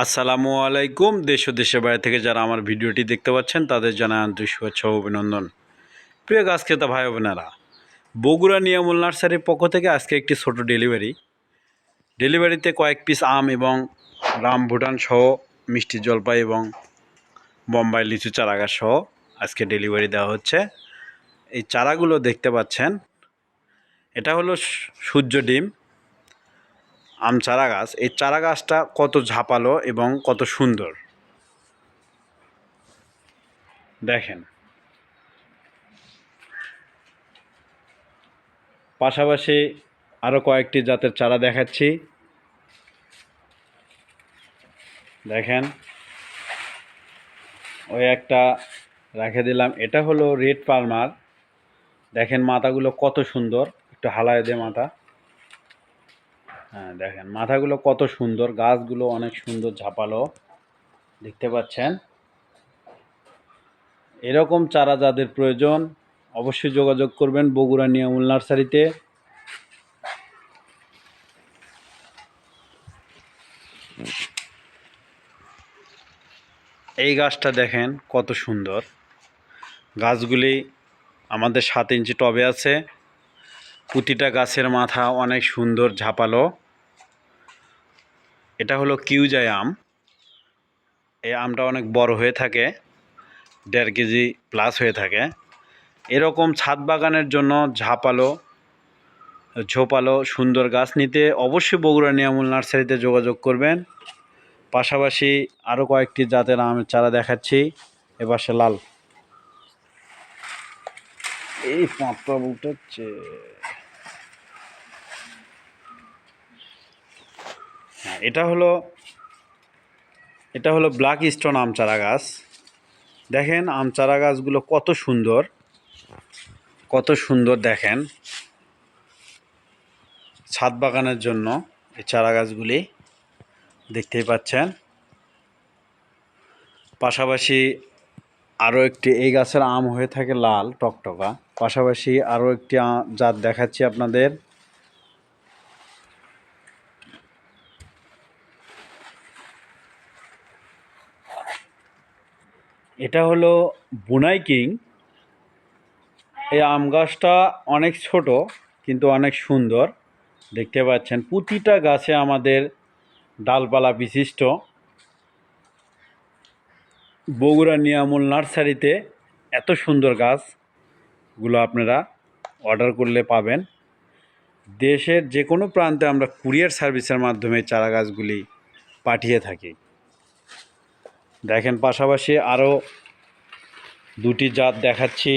আসসালামু আলাইকুম। দেশ ও দেশের বাইরে থেকে যারা আমার ভিডিওটি দেখতে পাচ্ছেন তাদের জানাই আন্তরিক শুভেচ্ছা ও অভিনন্দন। প্রিয় গাছ ক্রেতা ভাই বোনেরা, বগুড়া নিয়ামুল নার্সারির পক্ষ থেকে আজকে একটি ছোট ডেলিভারিতে কয়েক পিস আম এবং রামভুটান সহ মিষ্টি জলপাই এবং বোম্বাই লিচু চারাগাছ সহ আজকে ডেলিভারি দেওয়া হচ্ছে। এই চারাগুলো দেখতে পাচ্ছেন, এটা হলো সূর্য ডিম আম চারা গাছ। এই চারা গাছটা কত ঝাঁপালো এবং কত সুন্দর দেখেন। পাশাপাশি আরও কয়েকটি জাতের চারা দেখাচ্ছি, দেখেন। ওই একটা রেখে দিলাম, এটা হলো রেড পালমার। দেখেন মাথাগুলো কত সুন্দর, একটু হালায় দে মাথা। হ্যাঁ দেখেন মাথাগুলো কত সুন্দর, গাছগুলো অনেক সুন্দর ঝাঁপালো দেখতে পাচ্ছেন। এরকম চারা যাদের প্রয়োজন অবশ্যই যোগাযোগ করবেন বগুড়া নিয়ামুল নার্সারিতে। এই গাছটা দেখেন কত সুন্দর, গাছগুলি আমাদের 7 ইঞ্চি টবে আছে। প্রতিটা গাছের মাথা অনেক সুন্দর ঝাঁপালো। এটা হলো কিউজাই আম। এই আমটা অনেক বড় হয়ে থাকে, 1.5 কেজি প্লাস হয়ে থাকে। এরকম ছাদ বাগানের জন্য ঝোপালো সুন্দর গাছ নিতে অবশ্যই বগুড়া নিয়ামুল নার্সারিতে যোগাযোগ করবেন। পাশাপাশি আরও কয়েকটি জাতের আমের চারা দেখাচ্ছি। এবার সে লাল, এই পাঁপড়া উঠেছে। হ্যাঁ, এটা হলো ব্ল্যাক স্টোন আম চারা গাছ। দেখেন আম চারা গাছগুলো কত সুন্দর দেখেন। ছাদ বাগানের জন্য এই চারা গাছগুলি দেখতেই পাচ্ছেন। পাশাপাশি আরও একটি, এই গাছের আম হয়ে থাকে লাল টকটকা। পাশাপাশি আরও একটি জাত দেখাচ্ছি আপনাদের। এটা হলো বুনাই কিং। এই আম গাছটা অনেক ছোট কিন্তু অনেক সুন্দর দেখতে পাচ্ছেন। প্রতিটা গাছে আমাদের ডালপালা বিশিষ্ট। বগুড়া নিয়ামুল নার্সারিতে এত সুন্দর গাছগুলো আপনারা অর্ডার করলে পাবেন। দেশের যে কোনো প্রান্তে আমরা কুরিয়ার সার্ভিসের মাধ্যমে চারা গাছগুলি পাঠিয়ে থাকি। দেখেন পাশাপাশি আরও দুটি জাত দেখাচ্ছি।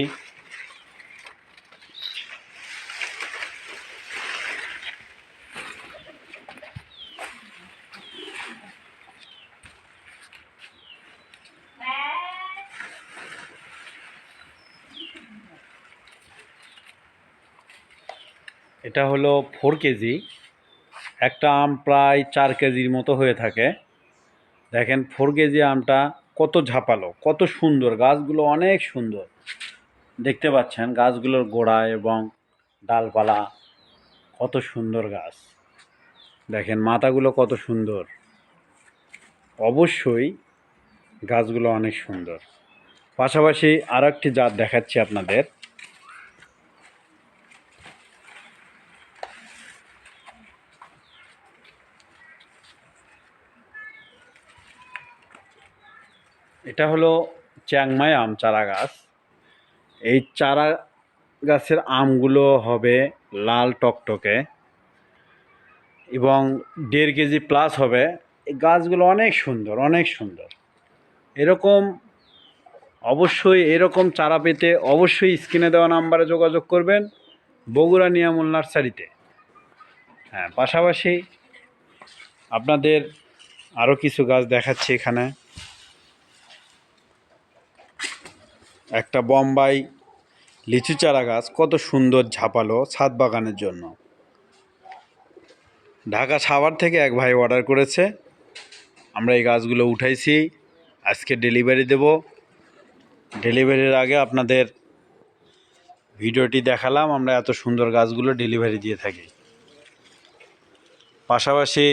এটা হলো 4 কেজি, একটা আম প্রায় 4 কেজির মতো হয়ে থাকে। দেখেন 4 কেজি আমটা কত ঝাঁপালো, কত সুন্দর, গাছগুলো অনেক সুন্দর দেখতে পাচ্ছেন। গাছগুলোর গোড়া এবং ডালপালা কত সুন্দর গাছ, দেখেন মাথাগুলো কত সুন্দর। অবশ্যই গাছগুলো অনেক সুন্দর। পাশাপাশি আরও একটি জাত দেখাচ্ছি আপনাদের। এটা হলো চ্যাংমাই আম চারা গাছ। এই চারা গাছের আমগুলো হবে লাল টকটকে এবং 1.5 কেজি প্লাস হবে। এই গাছগুলো অনেক সুন্দর, অনেক সুন্দর। এরকম চারা পেতে অবশ্যই স্ক্রিনে দেওয়া নাম্বারে যোগাযোগ করবেন বগুড়া নিয়ামুল নার্সারিতে। হ্যাঁ, পাশাপাশি আপনাদের আরও কিছু গাছ দেখাচ্ছি। এখানে একটা বোম্বাই লিচু চারা গাছ কত সুন্দর ঝাঁপালো ছাদ বাগানের জন্য। ঢাকা সাভার থেকে এক ভাই অর্ডার করেছে, আমরা এই গাছগুলো উঠাইছি, আজকে ডেলিভারি দেব। ডেলিভারির আগে আপনাদের ভিডিওটি দেখালাম, আমরা এত সুন্দর গাছগুলো ডেলিভারি দিয়ে থাকি। পাশাপাশি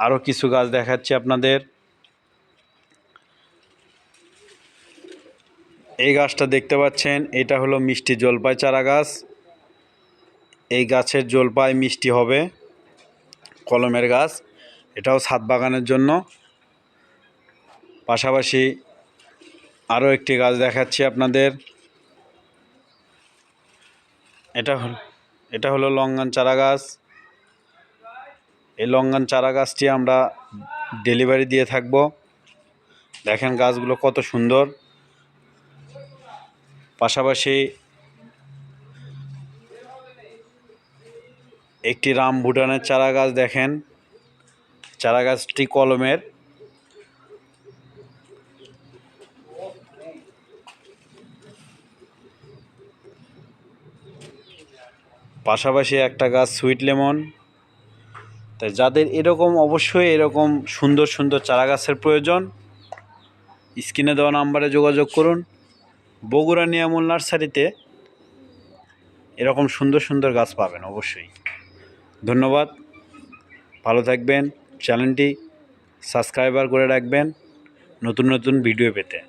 আরও কিছু গাছ দেখাচ্ছি আপনাদের। এই গাছটা দেখতে পাচ্ছেন, এটা হলো মিষ্টি জলপাই চারা গাছ। এই গাছের জলপাই মিষ্টি হবে, কলমের গাছ। এটাও ছাদ বাগানের জন্য। পাশাপাশি আরও একটি গাছ দেখাচ্ছি আপনাদের। এটা হলো লঙ্ঘন চারা গাছ। এই লঙ্ঘন চারা গাছটি আমরা ডেলিভারি দিয়ে থাকব। দেখেন গাছগুলো কত সুন্দর। পাশাপাশি একটি রামভুটানের চারা গাছ দেখেন, চারা গাছটি কলমের। পাশাপাশি একটা গাছ সুইট লেমন। তাই যাদের অবশ্যই এরকম সুন্দর সুন্দর চারা গাছের প্রয়োজন, স্ক্রিনে দেওয়া নাম্বারে যোগাযোগ করুন। বগুড়া নিয়ামুল নার্সারিতে এরকম সুন্দর সুন্দর গাছ পাবেন অবশ্যই। ধন্যবাদ, ভালো থাকবেন। চ্যানেলটি সাবস্ক্রাইবার করে রাখবেন নতুন নতুন ভিডিও পেতে।